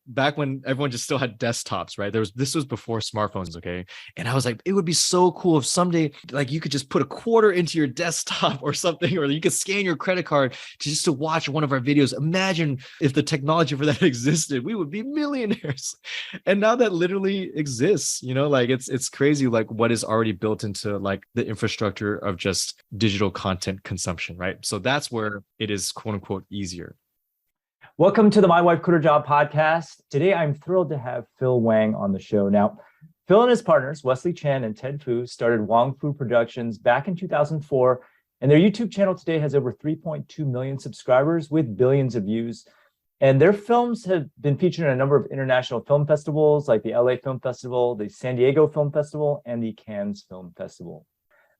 back when everyone just still had desktops, right? This was before smartphones, okay? And I was like, it would be so cool if someday like you could just put a quarter into your desktop or something, or you could scan your credit card to watch one of our videos. Imagine if the technology for that existed, we would be millionaires. And now that literally exists, like it's crazy, like what is already built into like the infrastructure of just digital content consumption, right? So that's where it is quote unquote easier. Welcome to the My Wife Quit Her Job podcast. Today, I'm thrilled to have Phil Wang on the show. Now, Phil and his partners, Wesley Chen and Ted Fu, started Wong Fu Productions back in 2004, and their YouTube channel today has over 3.2 million subscribers with billions of views. And their films have been featured in a number of international film festivals like the LA Film Festival, the San Diego Film Festival, and the Cannes Film Festival.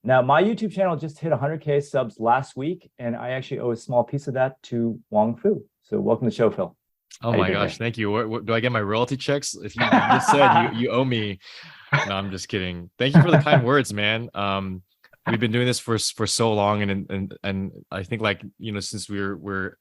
Now, my YouTube channel just hit 100K subs last week, and I actually owe a small piece of that to Wong Fu. So welcome to the show, Phil. Oh my gosh, thank you. What, do I get my royalty checks? If you just said you owe me. No, I'm just kidding. Thank you for the kind words, man. We've been doing this for so long, and I think like, since we're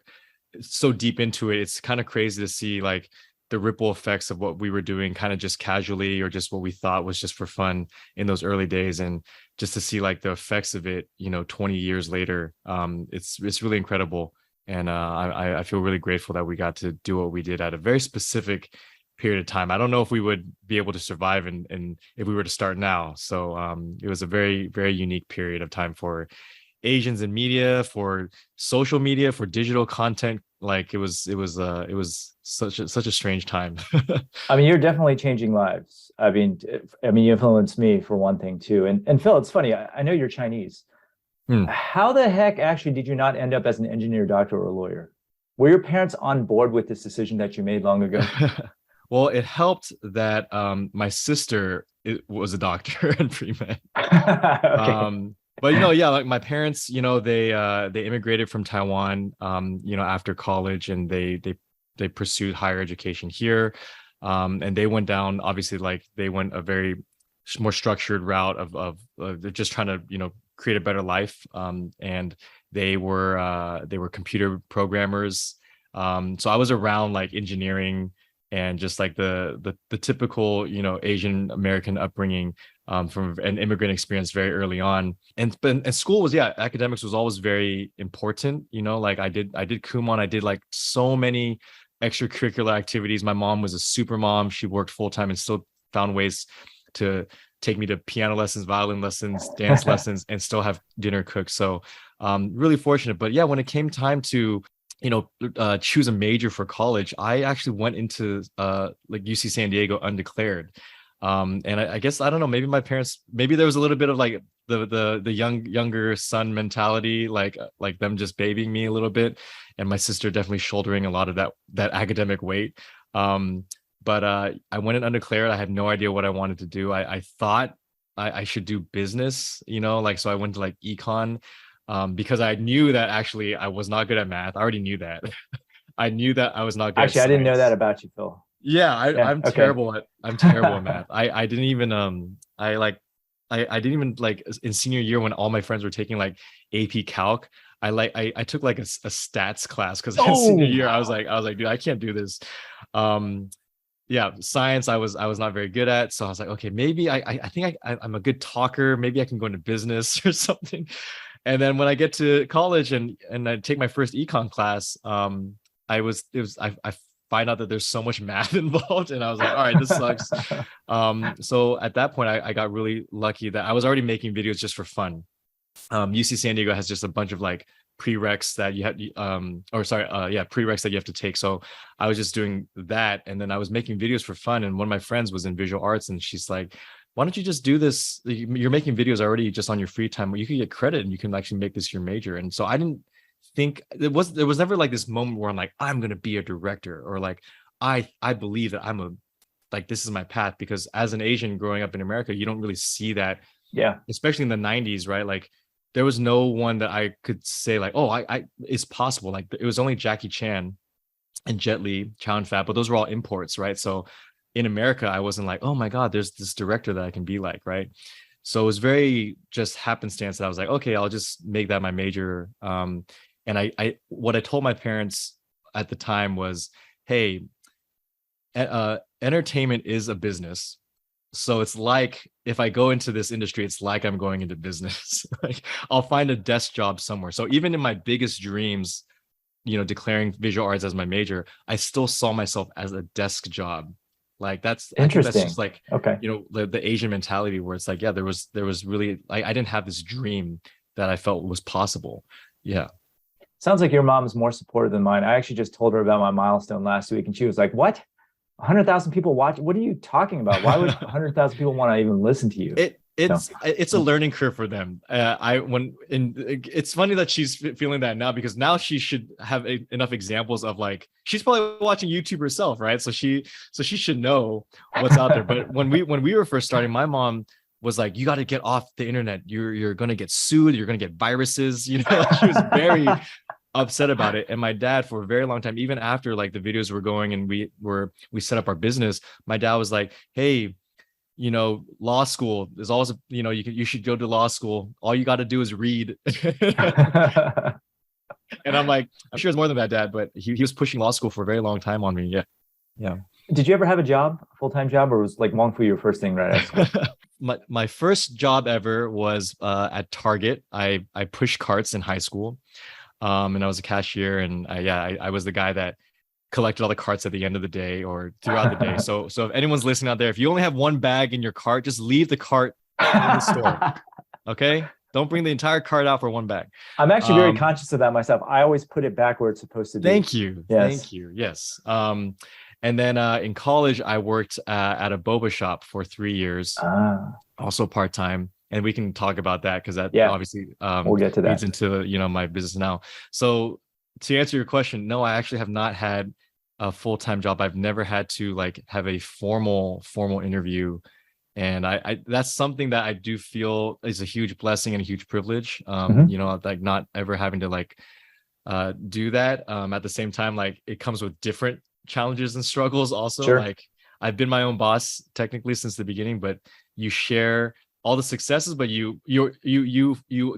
so deep into it, it's kind of crazy to see like the ripple effects of what we were doing kind of just casually, or just what we thought was just for fun in those early days, and just to see like the effects of it 20 years later. It's really incredible, and I feel really grateful that we got to do what we did at a very specific period of time. I don't know if we would be able to survive and if we were to start now. So it was a very, very unique period of time for Asians in media, for social media, for digital content. Like it was such a strange time. I mean, you're definitely changing lives. I mean, you influenced me for one thing too. And Phil, it's funny. I know you're Chinese. How the heck actually did you not end up as an engineer, doctor, or a lawyer? Were your parents on board with this decision that you made long ago? Well, it helped that my sister was a doctor and pre-med. Okay. But yeah, like my parents, they immigrated from Taiwan, after college, and they pursued higher education here, and they went down, obviously, like they went a very more structured route of they're just trying to create a better life, and they were computer programmers, so I was around like engineering and just like the typical Asian American upbringing, from an immigrant experience very early on. And school was, academics was always very important. Like I did Kumon. I did like so many extracurricular activities. My mom was a super mom. She worked full time and still found ways to take me to piano lessons, violin lessons, dance lessons, and still have dinner cooked. So really fortunate. But yeah, when it came time to choose a major for college, I actually went into like UC San Diego undeclared. And I guess, I don't know, maybe my parents, maybe there was a little bit of like the younger son mentality, like them just babying me a little bit, and my sister definitely shouldering a lot of that academic weight. But I went in undeclared. I had no idea what I wanted to do. I thought I should do business, so I went to like econ, because I knew that actually I was not good at math. I already knew that. I knew that I was not good actually, at I didn't know that about you, Phil. Yeah, I'm okay. terrible at math. I didn't even I didn't even like in senior year when all my friends were taking like AP Calc. I took like a stats class because in senior year I was like, dude, I can't do this. Yeah, science I was not very good at, so I was like, okay, maybe I think I'm a good talker. Maybe I can go into business or something. And then when I get to college and I take my first econ class, I find out that there's so much math involved, and I was like, all right, this sucks. So at that point, I got really lucky that I was already making videos just for fun. UC San Diego has just a bunch of like prereqs that you have, prereqs that you have to take. So I was just doing that, and then I was making videos for fun. And one of my friends was in visual arts, and she's like, why don't you just do this? You're making videos already just on your free time, where you can get credit and you can actually make this your major. And so I didn't think there was never like this moment where I'm like, I'm going to be a director, or like, I believe that this is my path, because as an Asian growing up in America, you don't really see that. Yeah. Especially in the 90s, right? Like there was no one that I could say like, oh, it's possible. Like it was only Jackie Chan and Jet Li, Chow and Fat, but those were all imports, right? So in America, I wasn't like, oh my God, there's this director that I can be like, right? So it was very just happenstance that I was like, okay, I'll just make that my major. And what I told my parents at the time was, hey, entertainment is a business. So it's like if I go into this industry, it's like I'm going into business. Like I'll find a desk job somewhere. So even in my biggest dreams, declaring visual arts as my major, I still saw myself as a desk job. Like I think that's Interesting. just like, Okay. the Asian mentality where it's like, yeah, there was really, I didn't have this dream that I felt was possible. Yeah. Sounds like your mom's more supportive than mine. I actually just told her about my milestone last week, and she was like, "What? 100,000 people watch? What are you talking about? Why would 100,000 people want to even listen to you?" So, It's a learning curve for them. It's funny that she's feeling that now, because now she should have enough examples of, like, she's probably watching YouTube herself, right? So she should know what's out there. But when we were first starting, my mom was like, "You got to get off the internet. You're gonna get sued. You're gonna get viruses." Like, she was very upset about it. And my dad, for a very long time, even after like the videos were going and we set up our business, my dad was like, "Hey, law school is always, you should go to law school. All you got to do is read." And I'm like, I'm sure it's more than that, Dad, but he was pushing law school for a very long time on me. Yeah. Yeah. Did you ever have a job, a full-time job, or was like Wong Fu your first thing right out of school? My first job ever was at Target. I pushed carts in high school. And I was a cashier, and I was the guy that collected all the carts at the end of the day or throughout the day. So if anyone's listening out there, if you only have one bag in your cart, just leave the cart in the store. Okay? Don't bring the entire cart out for one bag. I'm actually very conscious of that myself. I always put it back where it's supposed to be. Thank you. Yes. Thank you. Yes. And then in college, I worked at a boba shop for 3 years, also part-time. And we can talk about that, because that obviously we'll get to that. leads into my business now. So to answer your question, no, I actually have not had a full-time job. I've never had to like have a formal interview. And I that's something that I do feel is a huge blessing and a huge privilege. Like not ever having to like do that. At the same time, like it comes with different challenges and struggles also. Sure. Like I've been my own boss technically since the beginning, but you share all the successes, but you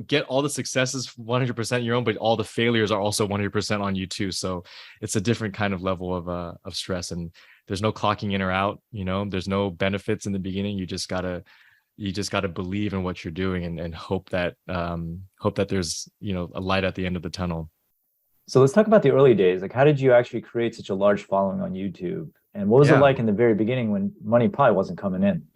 get all the successes 100% your own, but all the failures are also 100% on you too. So it's a different kind of level of stress, and there's no clocking in or out. There's no benefits in the beginning. You just gotta believe in what you're doing and hope that there's a light at the end of the tunnel. So let's talk about the early days. Like, how did you actually create such a large following on YouTube? And what was it like in the very beginning when money probably wasn't coming in?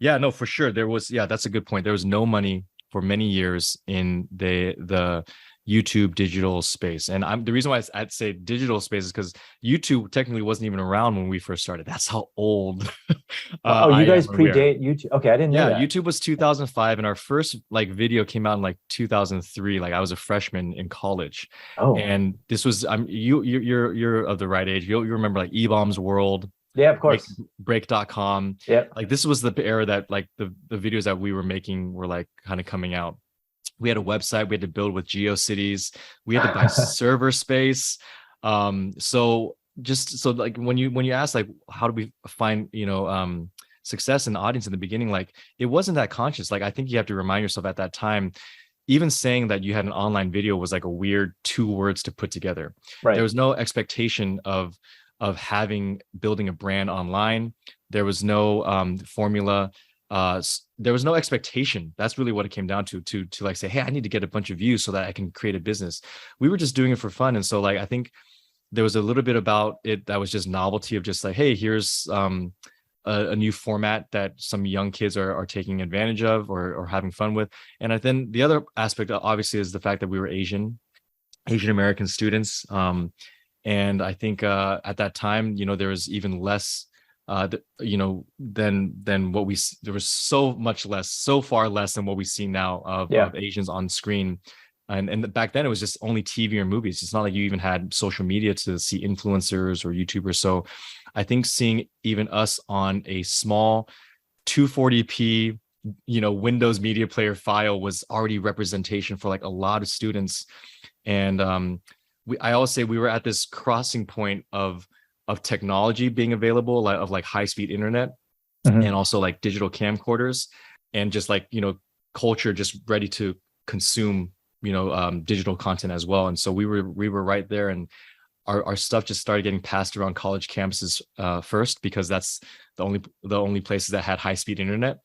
Yeah, no, for sure. That's a good point. There was no money for many years in the YouTube digital space. And the reason why I'd say digital space is because YouTube technically wasn't even around when we first started. That's how old. You guys predate YouTube. Okay, I didn't know that. YouTube was 2005, and our first like video came out in like 2003. Like I was a freshman in college. Oh, and this was you're of the right age. You remember like E-Bombs World. Yeah, of course. Break.com. Yeah. Like this was the era that like the videos that we were making were like kind of coming out. We had a website we had to build with GeoCities. We had to buy server space. So like when you ask like how do we find success in the audience in the beginning, like it wasn't that conscious. Like I think you have to remind yourself at that time, even saying that you had an online video was like a weird 2 words to put together. Right. There was no expectation of building a brand online. There was no formula. There was no expectation. That's really what it came down to like say, hey, I need to get a bunch of views so that I can create a business. We were just doing it for fun. And so like I think there was a little bit about it that was just novelty of just like, hey, here's a new format that some young kids are taking advantage of or having fun with. And then the other aspect obviously is the fact that we were Asian American students. And I think at that time, there was even less, than what there was so far less than what we see now of Asians on screen. And back then it was just only TV or movies. It's not like you even had social media to see influencers or YouTubers. So I think seeing even us on a small 240p, Windows media player file was already representation for like a lot of students. And I always say we were at this crossing point of technology being available, of like high-speed internet, and also like digital camcorders, and just like culture just ready to consume digital content as well. And so we were right there. And our stuff just started getting passed around college campuses first, because that's the only places that had high speed internet.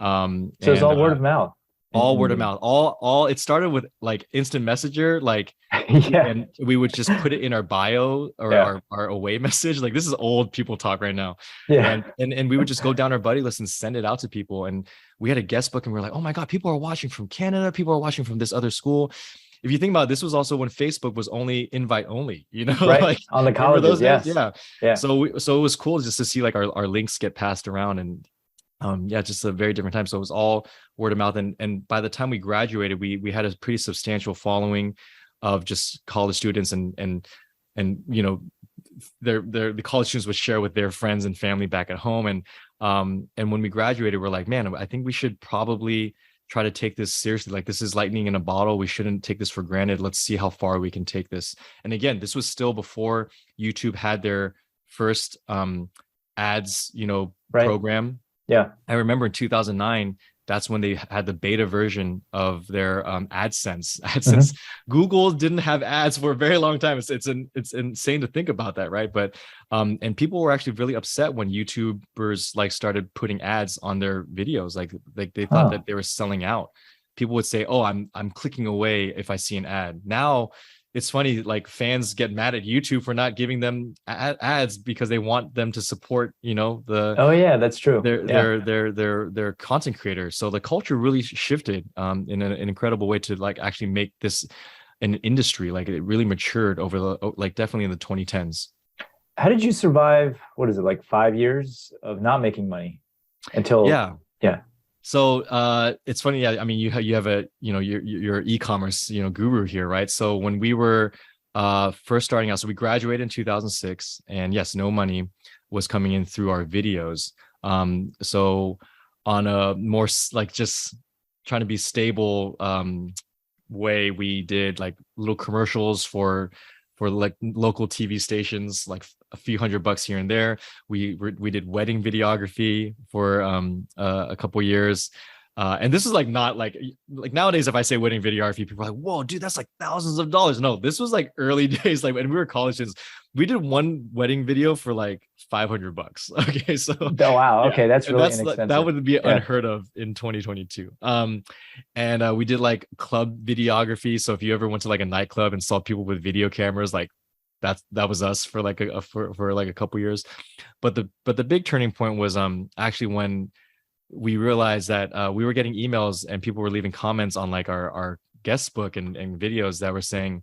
So it's And all word of mouth. all word of mouth. All it started with like instant messenger, like Yeah. and we would just put it in our bio or Yeah. our away message. Like this is old people talk right now. Yeah. And we would just go down our buddy list and send it out to people. And we had a guest book and we are like, oh my God, people are watching from Canada, people are watching from this other school. If you think about it, this was also when Facebook was only invite only, Right. like On the remember those colleges. days? Yes. Yeah. Yeah. So it was cool just to see like our links get passed around. And yeah, just a very different time. So it was all word of mouth. And by the time we graduated, we had a pretty substantial following of just college students, and you know, the college students would share with their friends and family back at home. And when we graduated, we're like, man, I think we should probably try to take this seriously. Like this is lightning in a bottle. We shouldn't take this for granted. Let's see how far we can take this. And again, this was still before YouTube had their first ads, program. Yeah. I remember in 2009, that's when they had the beta version of their AdSense. AdSense, Google didn't have ads for a very long time. It's insane to think about that, right? But and people were actually really upset when YouTubers like started putting ads on their videos. Like they thought that they were selling out. People would say, "Oh, I'm clicking away if I see an ad." Now it's funny, like fans get mad at YouTube for not giving them ads because they want them to support, the Oh yeah, that's true. their content creators. So the culture really shifted in an incredible way to like actually make this an industry. Like it really matured over like definitely in the 2010s. How did you survive? What is it, like 5 years of not making money until? Yeah. Yeah. So it's funny. Yeah, I mean, you have a your e-commerce guru here, right? So when we were first starting out, so we graduated in 2006, and yes, no money was coming in through our videos. So on a more like just trying to be stable way, we did like little commercials for like local TV stations, like a few $100 here and there. We did wedding videography for a couple years. And this is like not like nowadays, if I say wedding videography, people are like, whoa, dude, that's like thousands of dollars. No, this was like early days. Like when we were college students, we did one wedding video for like $500. Okay. So oh wow, okay, that's really inexpensive. That would be unheard of in 2022. And we did like club videography. So if you ever went to like a nightclub and saw people with video cameras, like that was us for like for like a couple years. But the big turning point was actually when we realized that we were getting emails and people were leaving comments on like our guest book and videos that were saying,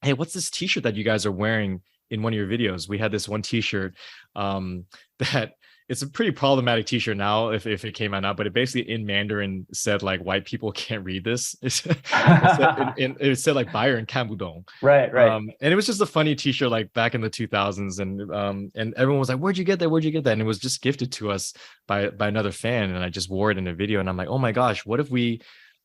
hey, what's this t-shirt that you guys are wearing in one of your videos? We had this one t-shirt that it's a pretty problematic t-shirt now if it came out now, but it basically in Mandarin said like white people can't read this. It said like Bayern Kanbudong. Right. And it was just a funny t-shirt like back in the 2000s, and everyone was like, where'd you get that? And it was just gifted to us by another fan, and I just wore it in a video, and I'm like, oh my gosh, what if we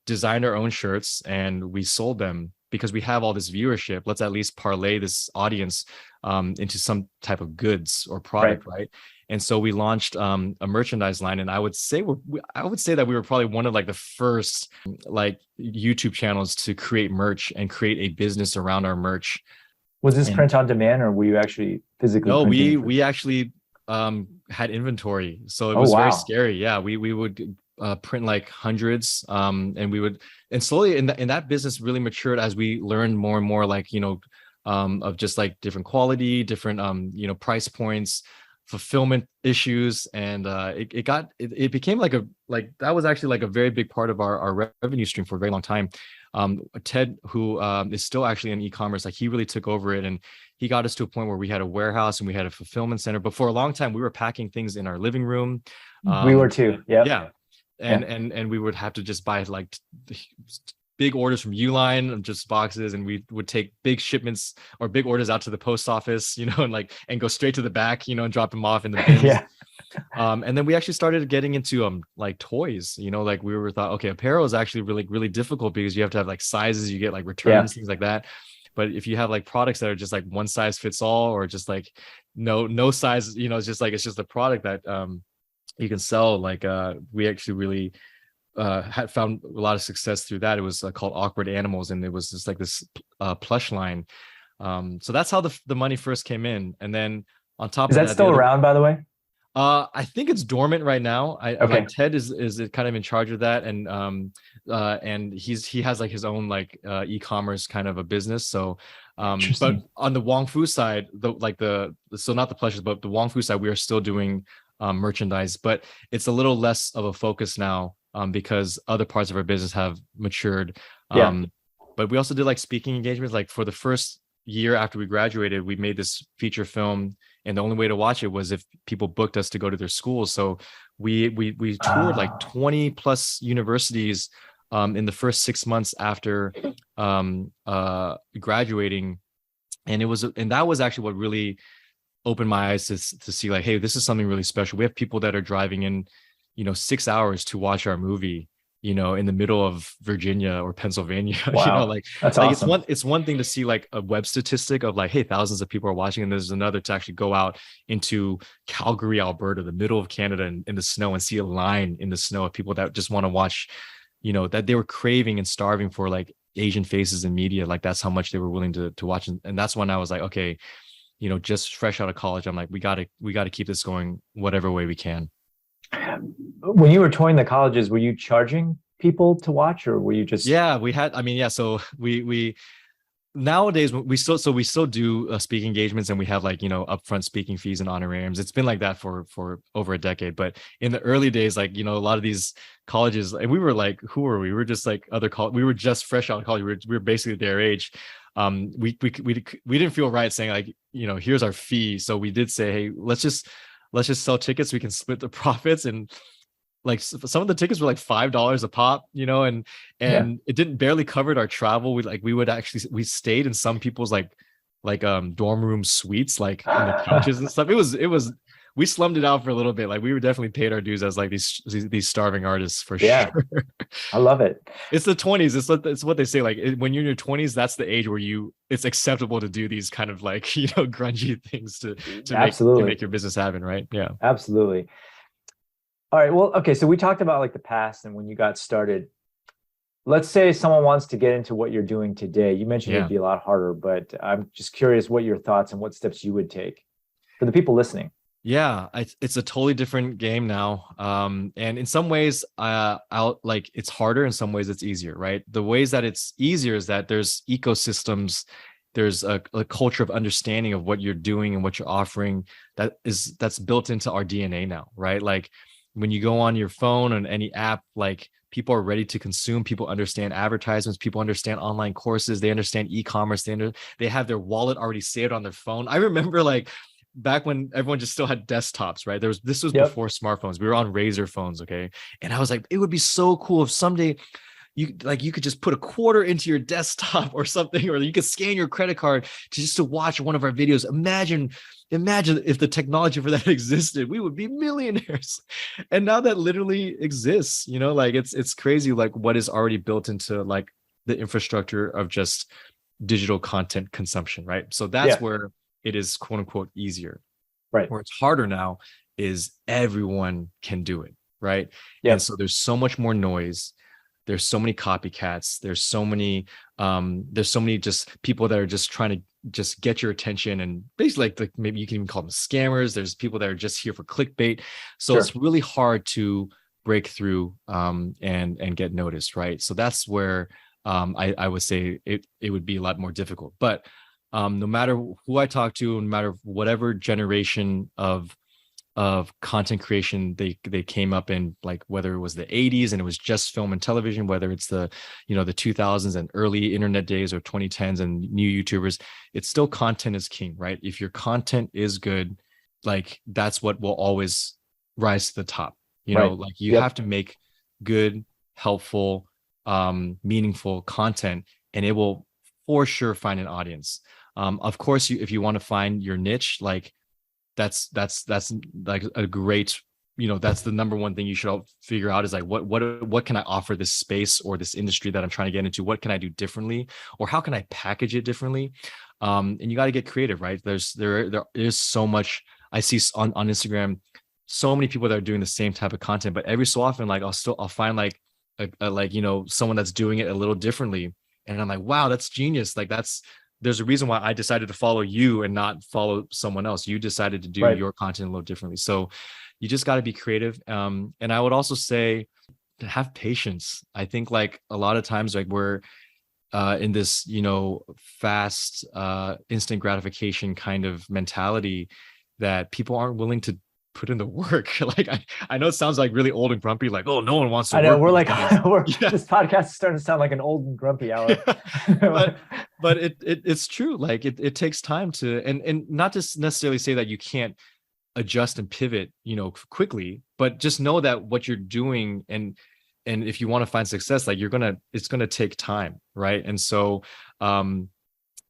designed our own shirts and we sold them? Because we have all this viewership, let's at least parlay this audience into some type of goods or product, right? And so we launched a merchandise line, and I would say that we were probably one of like the first like YouTube channels to create merch and create a business around our merch. Was this print on demand, or were you actually physically? No, we actually had inventory, so it was very scary. Yeah, we would print like hundreds, and we would, and slowly in that business really matured as we learned more and more, like of just like different quality, different price points, fulfillment issues, and it became like that was actually like a very big part of our revenue stream for a very long time. Ted, who is still actually in e-commerce, like he really took over it, and he got us to a point where we had a warehouse and we had a fulfillment center. But for a long time, we were packing things in our living room. We were too. Yeah. And we would have to just buy like big orders from Uline, just boxes, and we would take big shipments or big orders out to the post office, and go straight to the back, and drop them off in the bins. Yeah. And then we actually started getting into like toys, like we were thought, okay, apparel is actually really, really difficult because you have to have like sizes, you get like returns, things like that. But if you have like products that are just like one size fits all, or just like no size, it's just a product that you can sell. Like we actually really had found a lot of success through that. It was called Awkward Animals, and it was just like this plush line. So that's how the money first came in. And then on top Is of that that, the still other, around, by the way? I think it's dormant right now. Like Okay. Ted is kind of in charge of that, and he has like his own like e-commerce kind of a business. So, but Interesting. on the Wong Fu side, so not the plushes, but the Wong Fu side, we are still doing merchandise, but it's a little less of a focus now, because other parts of our business have matured. Yeah. But we also did like speaking engagements. Like for the first year after we graduated, we made this feature film, and the only way to watch it was if people booked us to go to their schools. So we toured like 20 plus universities in the first 6 months after graduating, and that was actually what really opened my eyes to see like, hey, this is something really special. We have people that are driving in, 6 hours to watch our movie, in the middle of Virginia or Pennsylvania. Wow. That's awesome. It's one thing to see like a web statistic of like, hey, thousands of people are watching, and there's another to actually go out into Calgary, Alberta, the middle of Canada, in the snow, and see a line in the snow of people that just want to watch, that they were craving and starving for like Asian faces in media. Like that's how much they were willing to watch. And that's when I was like, okay, just fresh out of college, I'm like, we gotta keep this going whatever way we can. When you were touring the colleges, were you charging people to watch, or were you just? Yeah, we had. I mean, yeah. So we nowadays we still do speaking engagements, and we have like upfront speaking fees and honorariums. It's been like that for over a decade. But in the early days, like a lot of these colleges, and we were like, who were we? We were just like other college. We were just fresh out of college. We were basically their age. We didn't feel right saying like, here's our fee. So we did say, hey, let's just sell tickets. We can split the profits. And like some of the tickets were like $5 a pop, and Yeah. it didn't barely covered our travel. We stayed in some people's like dorm room suites, like in the couches and stuff. It was we slummed it out for a little bit. Like we were definitely paid our dues as like these starving artists for Yeah. sure. I love it. It's the 20s. It's what they say. Like when you're in your 20s, that's the age where it's acceptable to do these kind of like, grungy things to Absolutely. make your business happen. Right. Yeah. Absolutely. All right. Well, okay. So we talked about like the past and when you got started. Let's say someone wants to get into what you're doing today. You mentioned it'd be a lot harder, but I'm just curious what your thoughts and what steps you would take for the people listening. Yeah, it's a totally different game now. And in some ways, it's harder. In some ways, it's easier, right? The ways that it's easier is that there's ecosystems, there's a culture of understanding of what you're doing and what you're offering that's built into our DNA now, right? Like when you go on your phone on any app, like people are ready to consume. People understand advertisements. People understand online courses. They understand e-commerce. They have their wallet already saved on their phone. I remember like back when everyone just still had desktops, right? This was before smartphones. We were on Razor phones, okay? And I was like, it would be so cool if someday you could just put a quarter into your desktop or something, or you could scan your credit card to watch one of our videos. Imagine if the technology for that existed, we would be millionaires. And now that literally exists, like it's crazy, like what is already built into like the infrastructure of just digital content consumption, right? So that's where it is quote unquote easier. Right. Where it's harder now is everyone can do it, right? Yeah. And so there's so much more noise. There's so many copycats. There's so many just people that are just trying to just get your attention, and basically like maybe you can even call them scammers. There's people that are just here for clickbait. So it's really hard to break through and get noticed, right? So that's where I would say it would be a lot more difficult. But no matter who I talk to, no matter whatever generation of content creation they came up in, like whether it was the 80s and it was just film and television, whether it's the the 2000s and early internet days or 2010s and new YouTubers, it's still content is king, right? If your content is good, like that's what will always rise to the top. Like you have to make good, helpful, meaningful content, and it will for sure find an audience. Of course, if you want to find your niche, like that's like a great, that's the number one thing you should all figure out is like what can I offer this space or this industry that I'm trying to get into? What can I do differently, or how can I package it differently? And you got to get creative, right? There is so much I see on Instagram, so many people that are doing the same type of content, but every so often, like I'll find like a someone that's doing it a little differently, and I'm like, wow, that's genius. Like there's a reason why I decided to follow you and not follow someone else. You decided to do Right. your content a little differently. So you just got to be creative. And I would also say to have patience. I think like a lot of times like we're in this, fast, instant gratification kind of mentality that people aren't willing to put in the work. Like I know it sounds like really old and grumpy, like, oh, no one wants to I know work we're these like days. Yeah. this podcast is starting to sound like an old and grumpy hour. but it's true. Like it takes time to, and not to necessarily say that you can't adjust and pivot, quickly, but just know that what you're doing, and if you want to find success, like it's gonna take time, right? And so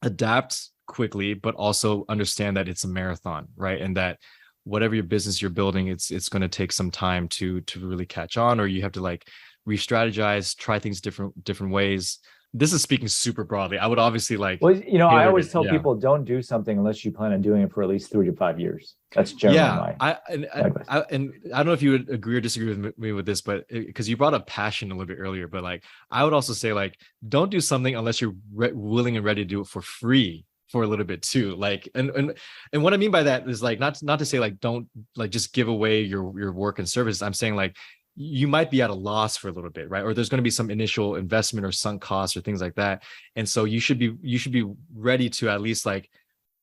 adapt quickly, but also understand that it's a marathon, right? And that whatever your business you're building, it's going to take some time to really catch on, or you have to like re-strategize, try things different ways. This is speaking super broadly. I would obviously like, well, I always tell yeah. people don't do something unless you plan on doing it for at least 3 to 5 years. That's generally my advice. And I don't know if you would agree or disagree with me with this, but because you brought up passion a little bit earlier, but like I would also say like don't do something unless you're willing and ready to do it for free for a little bit too. Like and what I mean by that is like not to say like don't like just give away your work and service. I'm saying like you might be at a loss for a little bit, right? Or there's going to be some initial investment or sunk costs or things like that. And so you should be ready to at least like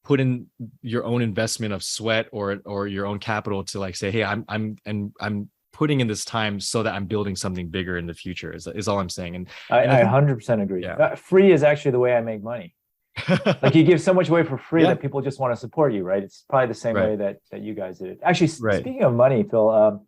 put in your own investment of sweat or your own capital to like say, hey, I'm putting in this time so that I'm building something bigger in the future is all I'm saying. And I think, 100% agree. Yeah. Free is actually the way I make money. Like you give so much away for free Yeah. that people just want to support you, right? It's probably the same Right. way that you guys did it. Actually, Right. Speaking of money, Phil,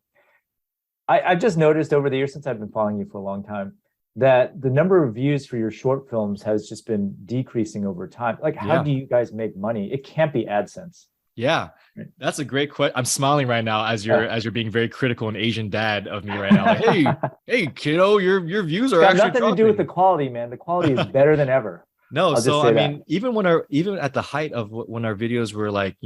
I've just noticed over the years since I've been following you for a long time that the number of views for your short films has just been decreasing over time. Like, how do you guys make money? It can't be AdSense. Yeah, that's a great question. I'm smiling right now as you're being very critical and Asian dad of me right now. Like, hey, kiddo, your views are actually nothing to do with the quality, man. The quality is better than ever. No, so I mean, even at the height of when our videos were like,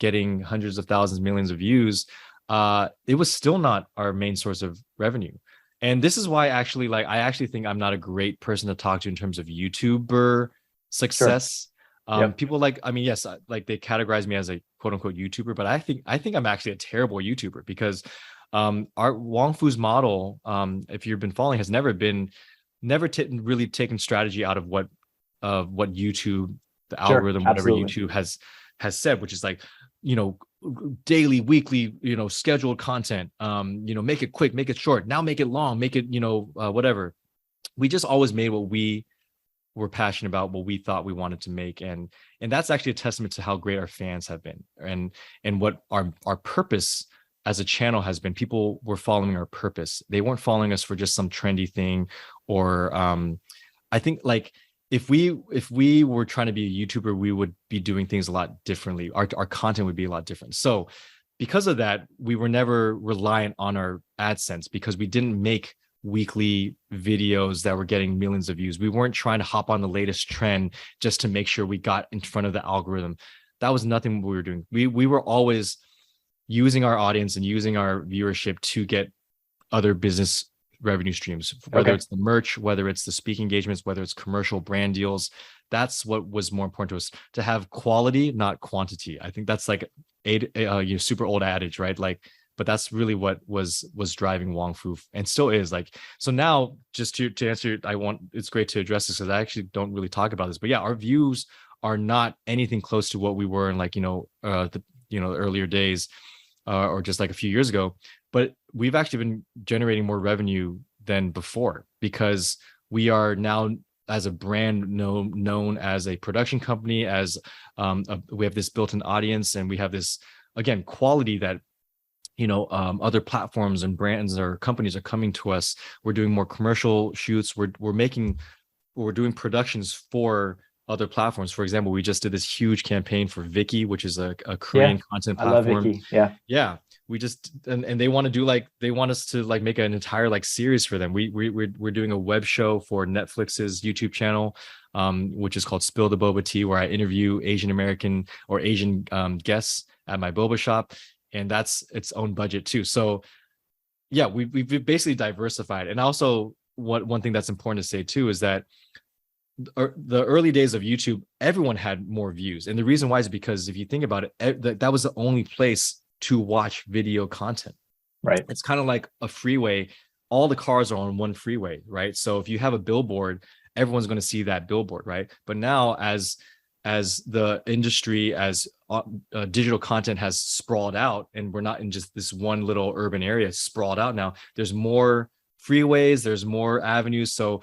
getting hundreds of thousands, millions of views, it was still not our main source of revenue. And this is why actually, like, I actually think I'm not a great person to talk to in terms of YouTuber success. Sure. People like, I mean, yes, like they categorize me as a quote unquote YouTuber, but I think I'm actually a terrible YouTuber because our Wong Fu's model, if you've been following, has never really taken strategy out of what YouTube, the algorithm, whatever YouTube has said, which is like, daily, weekly, scheduled content, make it quick, make it short, now make it long, make it, whatever. We just always made what we were passionate about, what we thought we wanted to make. And that's actually a testament to how great our fans have been and what our purpose as a channel has been. People were following our purpose. They weren't following us for just some trendy thing. Or I think like if we were trying to be a YouTuber, we would be doing things a lot differently. Our content would be a lot different. So because of that, we were never reliant on our AdSense because we didn't make weekly videos that were getting millions of views. We weren't trying to hop on the latest trend just to make sure we got in front of the algorithm. That was nothing we were doing. We were always using our audience and using our viewership to get other business revenue streams, whether it's the merch, whether it's the speaking engagements, whether it's commercial brand deals. That's what was more important to us, to have quality, not quantity. I think that's like a super old adage, right? Like, but that's really what was driving Wong Fu and still is. Like, so now just to answer, it's great to address this because I actually don't really talk about this, but yeah, our views are not anything close to what we were in like, the earlier days or just like a few years ago. But we've actually been generating more revenue than before because we are now as a brand known as a production company, as we have this built-in audience, and we have this, again, quality that other platforms and brands or companies are coming to us. We're doing more commercial shoots. We're doing productions for other platforms. For example, we just did this huge campaign for Viki, which is a Korean content platform. I love Viki. Yeah. We just and they want us to like make an entire like series for them. We're doing a web show for Netflix's YouTube channel, which is called Spill the Boba Tea, where I interview Asian American or Asian guests at my boba shop, and that's its own budget too. So yeah, we've basically diversified. And also one thing that's important to say too is that the early days of YouTube, everyone had more views. And the reason why is because if you think about it, that was the only place to watch video content. Right. It's kind of like a freeway. All the cars are on one freeway, right? So if you have a billboard, everyone's going to see that billboard, right? But now as the industry, as digital content has sprawled out, and we're not in just this one little urban area, it's sprawled out now. There's more freeways, there's more avenues. So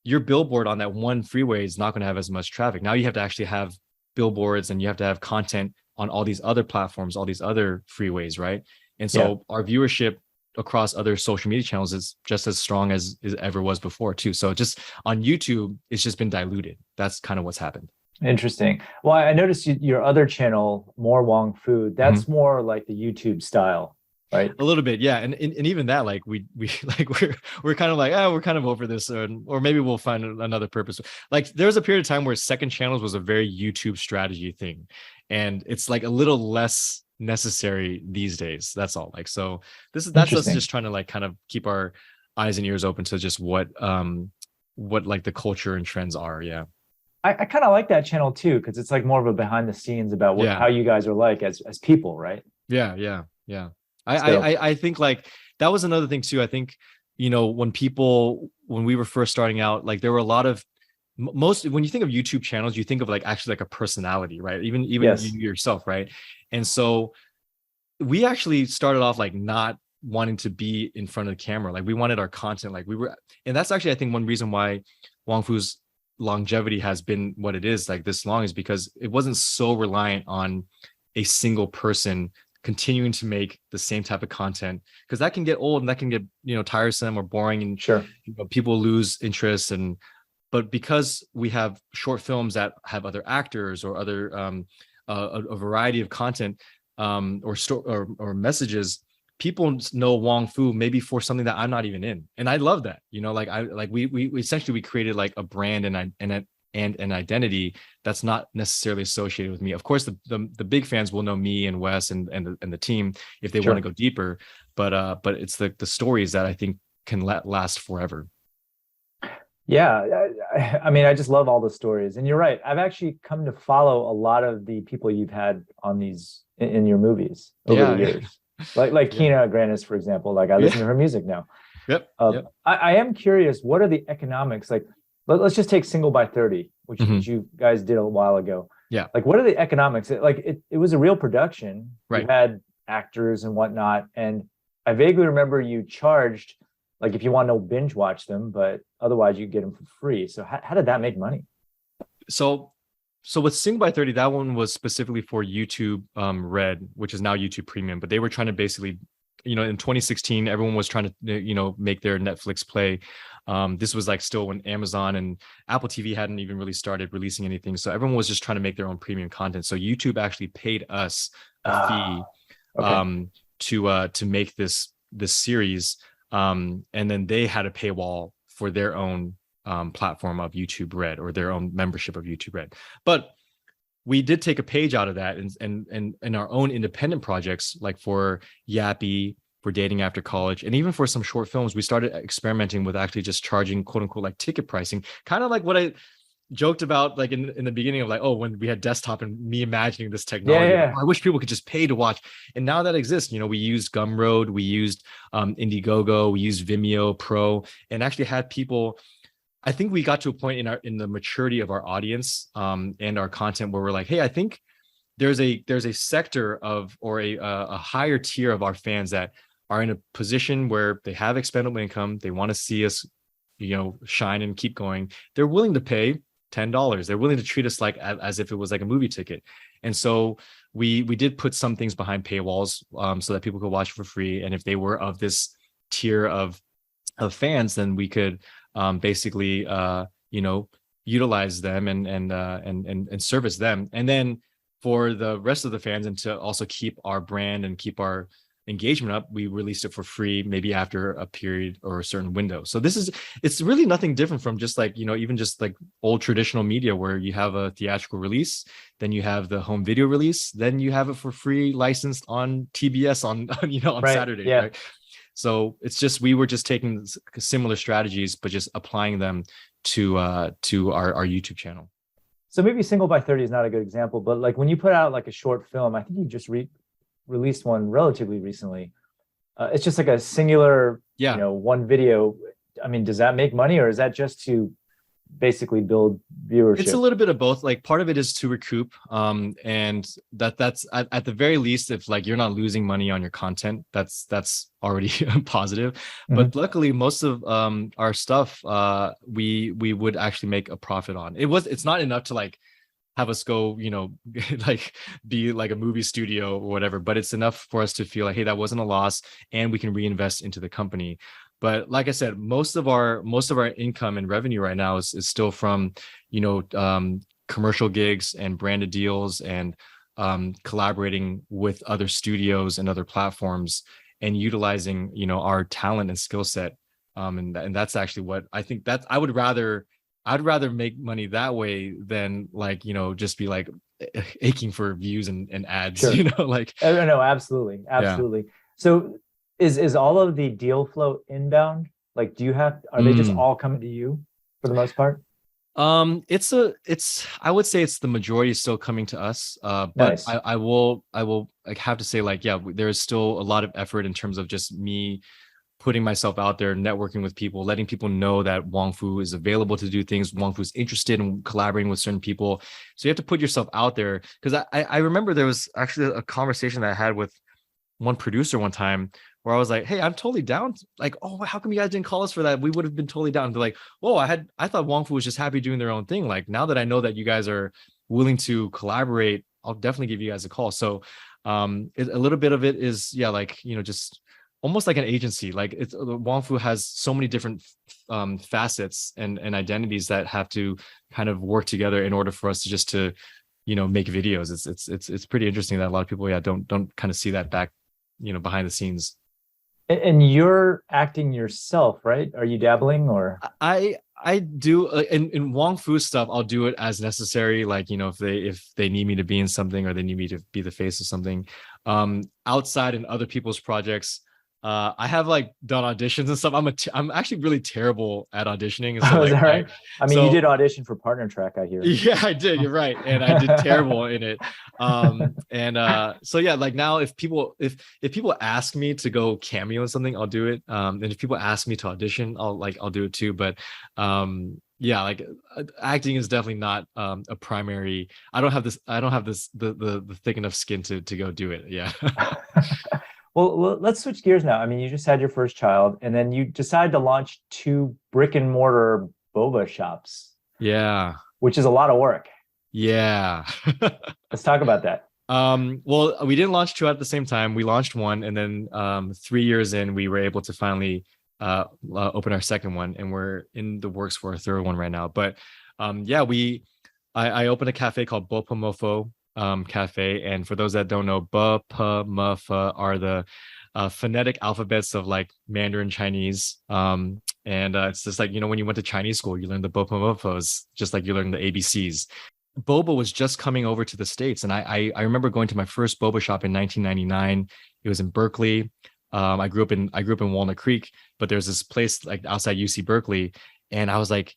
your billboard on that one freeway is not going to have as much traffic. Now you have to actually have billboards, and you have to have content on all these other platforms, all these other freeways, right? And so our viewership across other social media channels is just as strong as it ever was before too. So just on YouTube, it's just been diluted. That's kind of what's happened. Interesting. Well, I noticed your other channel, More Wong Fu, that's more like the YouTube style, right? A little bit, yeah. And even that, like we like we're kind of like, we're kind of over this, or maybe we'll find another purpose. Like there was a period of time where second channels was a very YouTube strategy thing, and it's like a little less necessary these days. That's all. Like, so that's us just trying to like kind of keep our eyes and ears open to just what like the culture and trends are. Yeah. I kind of like that channel too, because it's like more of a behind the scenes about how you guys are like as people, right? Yeah. I think like that was another thing too. I think, when we were first starting out, like there were a lot of when you think of YouTube channels, you think of like actually like a personality, right? Even you yourself, right? And so we actually started off like not wanting to be in front of the camera. Like we wanted our content, like and that's actually, I think, one reason why Wong Fu's longevity has been what it is like this long, is because it wasn't so reliant on a single person continuing to make the same type of content, because that can get old and that can get tiresome or boring, and people lose interest. But because we have short films that have other actors or other a variety of content or messages, people know Wong Fu maybe for something that I'm not even in, and I love that. We essentially created like a brand and an identity that's not necessarily associated with me. Of course, the big fans will know me and Wes and the team if they want to go deeper, but it's the stories that I think can last forever. Yeah, I mean, I just love all the stories, and you're right. I've actually come to follow a lot of the people you've had on these in your movies over the years. Like Kina Grannis, for example. Like I listen to her music now. Yep. I am curious, what are the economics? Like, let's just take Single by 30, which you guys did a while ago. Yeah. Like, what are the economics? Like, it was a real production. Right. You had actors and whatnot, and I vaguely remember you charged, like, if you want to binge watch them, but otherwise you get them for free. So how did that make money? So with Sing by 30, that one was specifically for YouTube Red, which is now YouTube Premium. But they were trying to basically, in 2016, everyone was trying to, make their Netflix play. This was like still when Amazon and Apple TV hadn't even really started releasing anything. So everyone was just trying to make their own premium content. So YouTube actually paid us a fee to make this series. And then they had a paywall for their own platform of YouTube Red, or their own membership of YouTube Red. But we did take a page out of that, and our own independent projects, like for Yappy, for Dating After College, and even for some short films, we started experimenting with actually just charging quote unquote like ticket pricing, kind of like what I joked about like in the beginning of like, when we had desktop and me imagining this technology. I wish people could just pay to watch. And now that exists, we used Gumroad, we used Indiegogo, we used Vimeo Pro, and actually had people. I think we got to a point in the maturity of our audience and our content where we're like, hey, I think there's a sector of, or a higher tier of our fans that are in a position where they have expendable income, they want to see us, shine and keep going. They're willing to pay $10. They're willing to treat us like as if it was like a movie ticket. And so we did put some things behind paywalls so that people could watch for free. And if they were of this tier of fans, then we could basically utilize them and service them. And then for the rest of the fans, and to also keep our brand and keep our engagement up, we released it for free, maybe after a period or a certain window. So it's really nothing different from just like, even just like old traditional media, where you have a theatrical release, then you have the home video release, then you have it for free licensed on TBS on Saturday. Right? So it's just, we were just taking similar strategies, but just applying them to our YouTube channel. So maybe Single by 30 is not a good example, but like when you put out like a short film, I think you just released one relatively recently. It's just like a singular, one video. I mean, does that make money, or is that just to basically build viewership? It's a little bit of both. Like part of it is to recoup, and that's at the very least, if like you're not losing money on your content, that's already positive. But luckily, most of our stuff, we would actually make a profit on. It's not enough to like have us go, like be like a movie studio or whatever, but it's enough for us to feel like, hey, that wasn't a loss, and we can reinvest into the company. But like I said, most of our income and revenue right now is still from, commercial gigs and branded deals and collaborating with other studios and other platforms and utilizing, our talent and skill set. And that's actually what I think that I'd rather make money that way than like, just be like aching for views and ads, Sure. like. No, absolutely. Absolutely. Yeah. So is all of the deal flow inbound? Like, are they just all coming to you for the most part? I would say it's the majority still coming to us. But nice. I will like have to say like, yeah, there's still a lot of effort in terms of just me putting myself out there, networking with people, letting people know that Wong Fu is available to do things. Wong Fu is interested in collaborating with certain people. So you have to put yourself out there. Because I remember there was actually a conversation that I had with one producer one time where I was like, hey, I'm totally down. Like, oh, how come you guys didn't call us for that? We would have been totally down. They're like, whoa, I thought Wong Fu was just happy doing their own thing. Like, now that I know that you guys are willing to collaborate, I'll definitely give you guys a call. So a little bit of it is, yeah, like, just almost like an agency. Like Wong Fu has so many different facets and identities that have to kind of work together in order for us to make videos. It's pretty interesting that a lot of people, don't kind of see that back, behind the scenes. And you're acting yourself, right? Are you dabbling or? I do in Wong Fu stuff. I'll do it as necessary. Like, if they need me to be in something or they need me to be the face of something. Outside in other people's projects, I have like done auditions and stuff. I'm actually really terrible at auditioning. So, is that right? I mean, you did audition for Partner Track, I hear. Yeah, I did. You're right, and I did terrible in it. So yeah, like now, if people ask me to go cameo in something, I'll do it. And if people ask me to audition, I'll do it too. But yeah, like acting is definitely not a primary. I don't have the thick enough skin to go do it. Yeah. Well, let's switch gears now. I mean, you just had your first child, and then you decided to launch 2 brick and mortar boba shops. Yeah. Which is a lot of work. Yeah. Let's talk about that. Well, we didn't launch 2 at the same time. We launched 1, and then 3 years in, we were able to finally open our second one, and we're in the works for a third one right now. But yeah, I opened a cafe called Bopa Cafe, and for those that don't know, B, P, M, F are the phonetic alphabets of like Mandarin Chinese. And it's just like, when you went to Chinese school, you learned the Bopa Mofos, just like you learned the ABCs. Boba was just coming over to the States, and I remember going to my first boba shop in 1999. It was in Berkeley. I grew up in Walnut Creek, but there's this place like outside UC Berkeley, and I was like,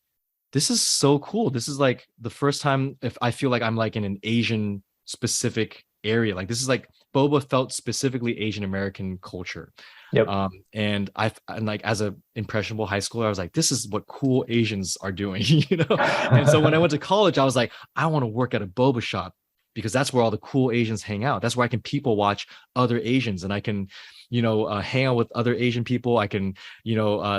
this is so cool. This is like the first time if I feel like I'm like in an Asian specific area. Like this is like boba felt specifically Asian American culture. Yep. And like as a impressionable high schooler, I was like, this is what cool Asians are doing, And so when I went to college, I was like, I want to work at a boba shop because that's where all the cool Asians hang out. That's where I can people watch other Asians, and I can, hang out with other Asian people. I can,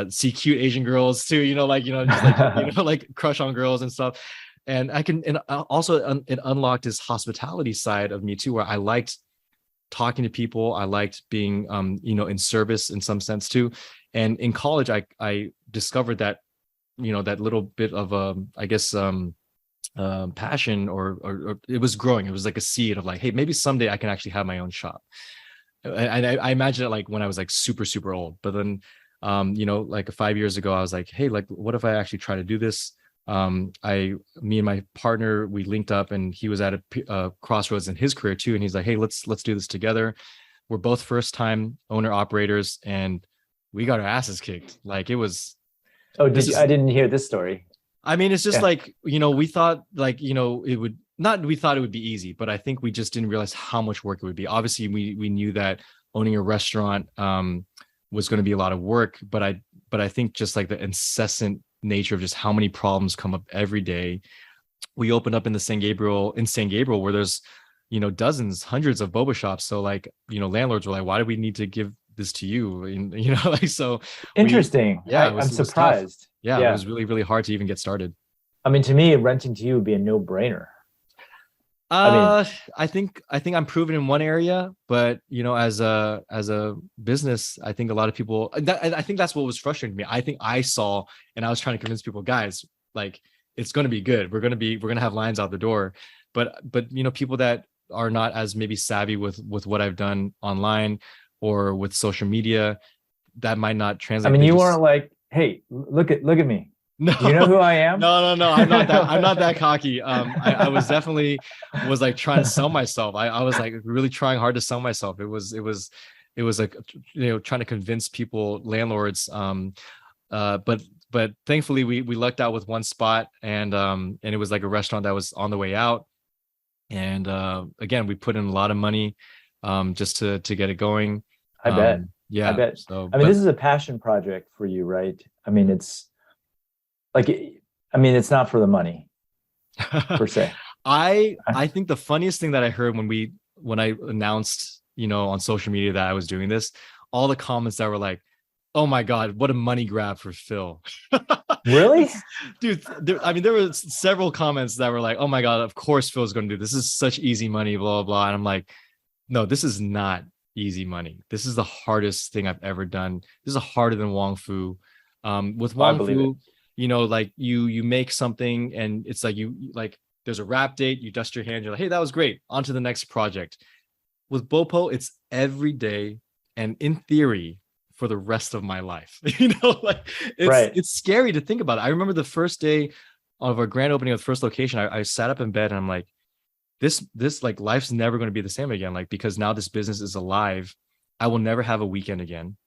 see cute Asian girls too, just like, like crush on girls and stuff. And I can, and also it unlocked this hospitality side of me too, where I liked talking to people. I liked being, in service in some sense too. And in college, I discovered that, that little bit of, I guess, passion or it was growing. It was like a seed of like, hey, maybe someday I can actually have my own shop. And I imagine it like when I was like super, super old, but then, like 5 years ago, I was like, hey, like, what if I actually try to do this? Me and my partner, we linked up, and he was at a crossroads in his career too. And he's like, hey, let's do this together. We're both first time owner operators, and we got our asses kicked. Like it was. Oh, I didn't hear this story. I mean, it's just Yeah. like, we thought like, it would not, we thought it would be easy, but I think we just didn't realize how much work it would be. Obviously, we knew that owning a restaurant was going to be a lot of work, but I think just like the incessant nature of just how many problems come up every day. We opened up in San Gabriel, where there's, dozens, hundreds of boba shops. So like, landlords were like, why do we need to give this to you? And, like, so we, Interesting. yeah, I'm it was tough. surprised. Yeah, it Yeah. was really, really hard to even get started. I mean, to me, renting to you would be a no-brainer. I mean, Uh, I think I'm proven in one area, but as a business, I think a lot of people. I think that's what was frustrating me. I think I saw, and I was trying to convince people, guys, like it's going to be good. We're gonna have lines out the door, but people that are not as maybe savvy with what I've done online or with social media, that might not I translate. mean, They you just weren't like, hey, look at me. no, Do you know who I am? no. I'm not that cocky. I was definitely was like trying to sell myself. I was like really trying hard to sell myself. It was like, trying to convince people, landlords. But thankfully we lucked out with one spot, and it was like a restaurant that was on the way out. And again, we put in a lot of money just to get it going. I bet. I Yeah. bet. So, I mean, but this is a passion project for you, right? I mean, it's like, I mean, it's not for the money per se. I think the funniest thing that I heard when I announced, on social media that I was doing this, all the comments that were like, "Oh my God, what a money grab for Phil." Really? Dude, I mean, there were several comments that were like, "Oh my God, of course Phil's going to do this. This is such easy money, blah, blah, blah." And I'm like, no, this is not easy money. This is the hardest thing I've ever done. This is harder than Wong Fu. With I Wong believe it. Fu, like you make something and it's like you like there's a wrap date, you dust your hand, you're like, hey, that was great. On to the next project. With Bopo, it's every day, and in theory, for the rest of my life. Like it's Right. it's scary to think about it. I remember the first day of our grand opening of the first location, I sat up in bed and I'm like, this like life's never going to be the same again. Like, because now this business is alive, I will never have a weekend again.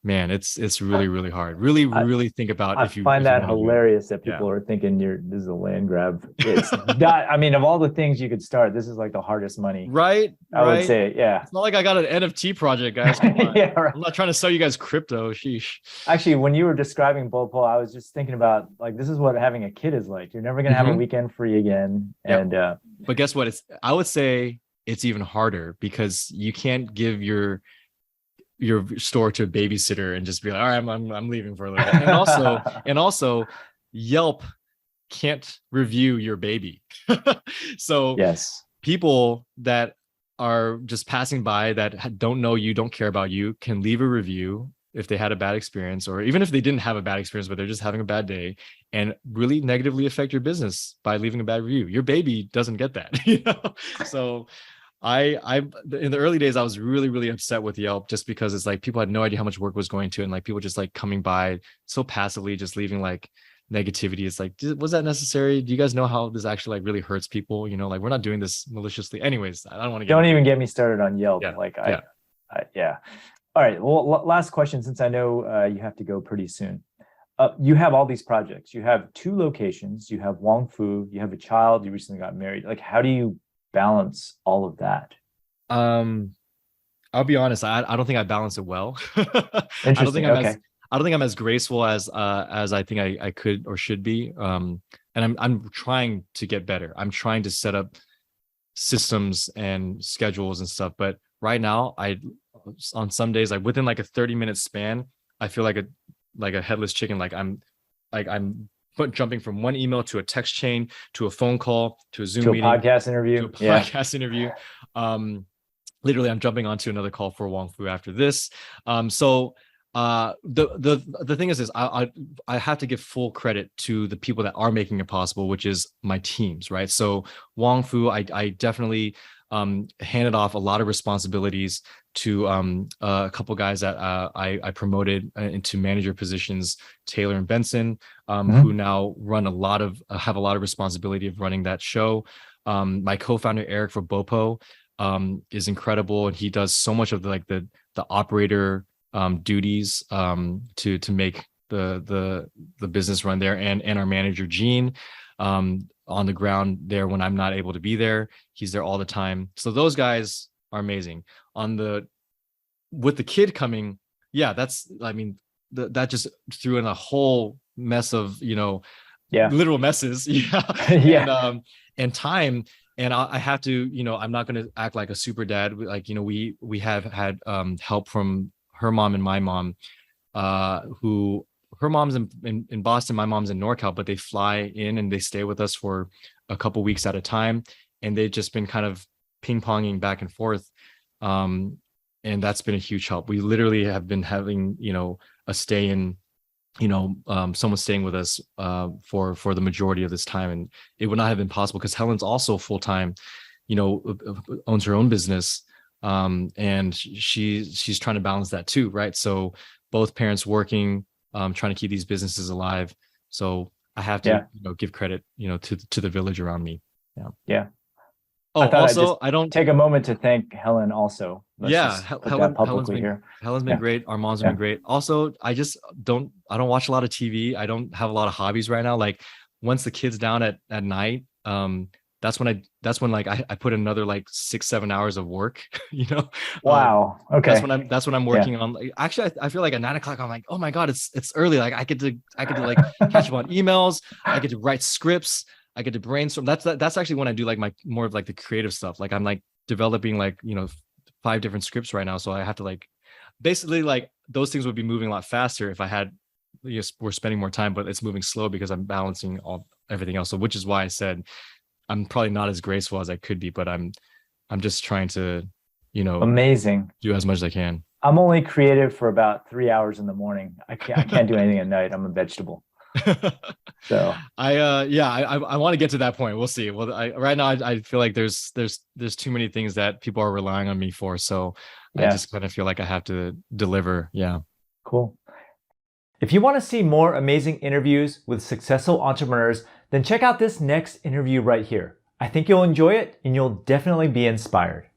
Man, it's really, really hard. Really, I, really think about I if you find that want to do it. hilarious that Yeah. people are thinking this is a land grab. It's not, I mean, of all the things you could start, this is like the hardest money. Right, I would right. say, yeah. It's not like I got an NFT project, guys. Come on. Yeah, right. I'm not trying to sell you guys crypto. Sheesh. Actually, when you were describing Bopo, I was just thinking about like this is what having a kid is like. You're never gonna have a Mhm. weekend free again. Yep. And But guess what? I would say it's even harder because you can't give your store to a babysitter and just be like, all right, I'm leaving for a little bit. And also Yelp can't review your baby. So yes. people that are just passing by that don't know you, don't care about you, can leave a review if they had a bad experience, or even if they didn't have a bad experience, but they're just having a bad day, and really negatively affect your business by leaving a bad review. Your baby doesn't get that. So I in the early days, I was really, really upset with Yelp just because it's like people had no idea how much work was going to, and like people just like coming by so passively, just leaving like negativity. It's like, was that necessary? Do you guys know how this actually like really hurts people? Like we're not doing this maliciously. Anyways, I don't want to get Don't even get me started on Yelp. yeah, Like yeah. yeah. All right. Well, last question, since I know you have to go pretty soon. You have all these projects. You have 2 locations. You have Wong Fu. You have a child. You recently got married. Like, how do you balance all of that? I'll be honest, I don't think I balance it well. I don't Interesting. think I'm Okay. as I don't think I'm as graceful as I think I could or should be. And I'm trying to get better. I'm trying to set up systems and schedules and stuff. But right now, on some days, like within like a 30-minute span, I feel like a headless chicken. I'm jumping from one email to a text chain to a phone call to a Zoom To a meeting podcast to interview. a podcast interview. Literally, I'm jumping onto another call for Wong Fu after this. So the thing is this, I have to give full credit to the people that are making it possible, which is my teams, right? So Wong Fu, I definitely handed off a lot of responsibilities to a couple guys that I promoted into manager positions, Taylor and Benson, who now have a lot of responsibility of running that show. My co-founder Eric for Bopo is incredible, and he does so much of the operator duties to make the business run there, and our manager Gene, on the ground there when I'm not able to be there. He's there all the time. So those guys are amazing. With the kid coming, yeah, that just threw in a whole mess of, literal messes. Yeah. Yeah. And time. And I have to, I'm not going to act like a super dad. Like, we have had help from her mom and my mom, who her mom's in Boston, my mom's in NorCal, but they fly in and they stay with us for a couple weeks at a time. And they've just been kind of ping ponging back and forth. And that's been a huge help. We literally have been having, a stay in, someone staying with us for the majority of this time. And it would not have been possible because Helen's also full-time, owns her own business. And she's trying to balance that too, right? So both parents working, trying to keep these businesses alive. So I have to, give credit, to the village around me. Yeah. Yeah. Oh, also, I don't take a moment to thank Helen also. Helen's been great. Our moms have been great. Also, I don't watch a lot of TV. I don't have a lot of hobbies right now. Like once the kid's down at night, that's when I put another like 6-7 hours of work, Wow. Okay. That's when I'm working on. Like, actually, I feel like at 9 o'clock, I'm like, oh my God, it's early. Like I get to like catch up on emails. I get to write scripts. I get to brainstorm. That's actually when I do like my more of like the creative stuff. Like I'm like developing like, 5 different scripts right now. So I have to like, basically like those things would be moving a lot faster if I had, we're spending more time, but it's moving slow because I'm balancing everything else. So which is why I said I'm probably not as graceful as I could be, but I'm just trying to, amazing, do as much as I can. I'm only creative for about 3 hours in the morning. I can't do anything at night. I'm a vegetable. So I want to get to that point. We'll see. Well, right now I feel like there's too many things that people are relying on me for. So I just kind of feel like I have to deliver. Yeah. Cool. If you want to see more amazing interviews with successful entrepreneurs, then check out this next interview right here. I think you'll enjoy it and you'll definitely be inspired.